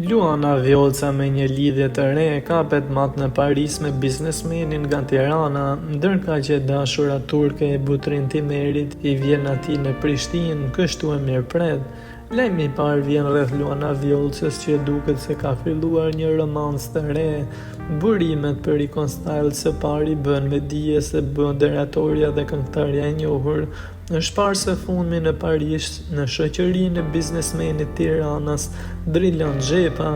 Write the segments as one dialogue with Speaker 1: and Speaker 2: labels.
Speaker 1: Luana Vjoca me një lidhje të re kapet mat në Paris me biznesmenin nga Tirana, ndërka që dashura turke e Butrin Timerit i vjen atij në Prishtinë, kështu e mirëpret. Lajmi i parë vjen rreth Luana Vjolcës që duket se ka filluar një romancë të re. Burimet për Icon Style së pari bën me dije se moderatorja dhe këngëtarja e njohur është parë së fundmi në Paris në shoqërinë e biznesmenit Tiranas Drilon Xhepa.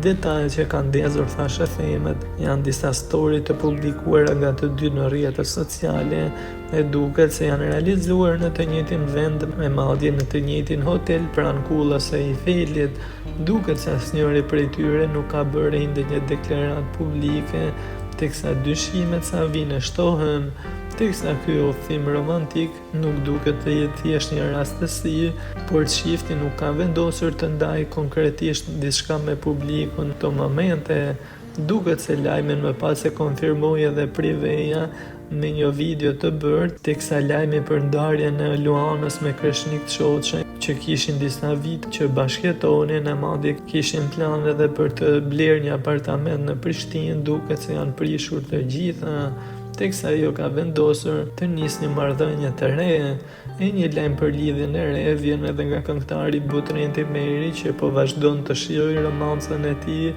Speaker 1: Detajet që kanë ndezur thashë themet janë disa story të publikuara nga të dy në rrjetet sociale e duket se janë realizuar në të njëjtin vend me madje në të njëjtin hotel pranë kullës së Eifelit. Duket se asnjëri prej tyre nuk ka bërë ndonjë deklaratë publike, teksa dyshimet sa vinë shtohen. Teksa ky udhëtim romantik nuk duket të jetë thjesht një rastësi, por çifti nuk ka vendosur të ndajë konkretisht diçka me publikun në këto momente. Duket se lajmin më pas e konfirmoi edhe Priveja me një video të bërë, teksa lajmi për ndarjen e Luanës me Kreshnik Çoçë, që kishin disa vite që bashkëjetonin e madje kishin plan edhe për të blerë një apartament në Prishtinë, duket se janë prishur të gjitha. Teksa ajo ka vendosur të nisë një marrëdhënie të re. E një lajm për lidhjen e re vjen edhe nga këngëtari Butrin Timeri që po vazhdon të shijojë romancën e tij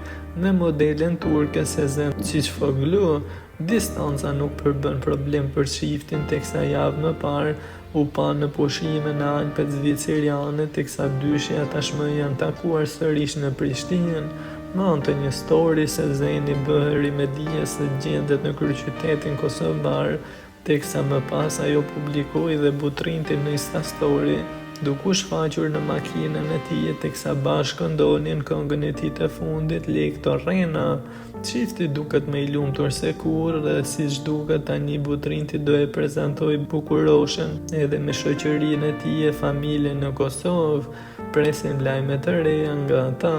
Speaker 1: me modelen turke Sezen Çiçfoglu. Distanca nuk përbën problem për çiftin, teksa javë më parë u pa në pushime në Alpet Zviceriane, teksa dyshja tashmë janë takuar sërish në Prishtinë. Në anë të një story, Sezeni bëheri me dije se gjendet në kryeqytetin kosovar, teksa më pas ajo publikoi dhe Butrintin në Insta story, duke u shfaqur në makinën e tij, teksa bashkë këndonin këngën e tij të fundit, Lek to Rena. Çifti duket më i lumtur se kur dhe siç duket tani Butrinti do e prezantojë bukuroshen edhe me shoqërinë e tij e familjen në Kosovë. Presim lajme të reja nga ata.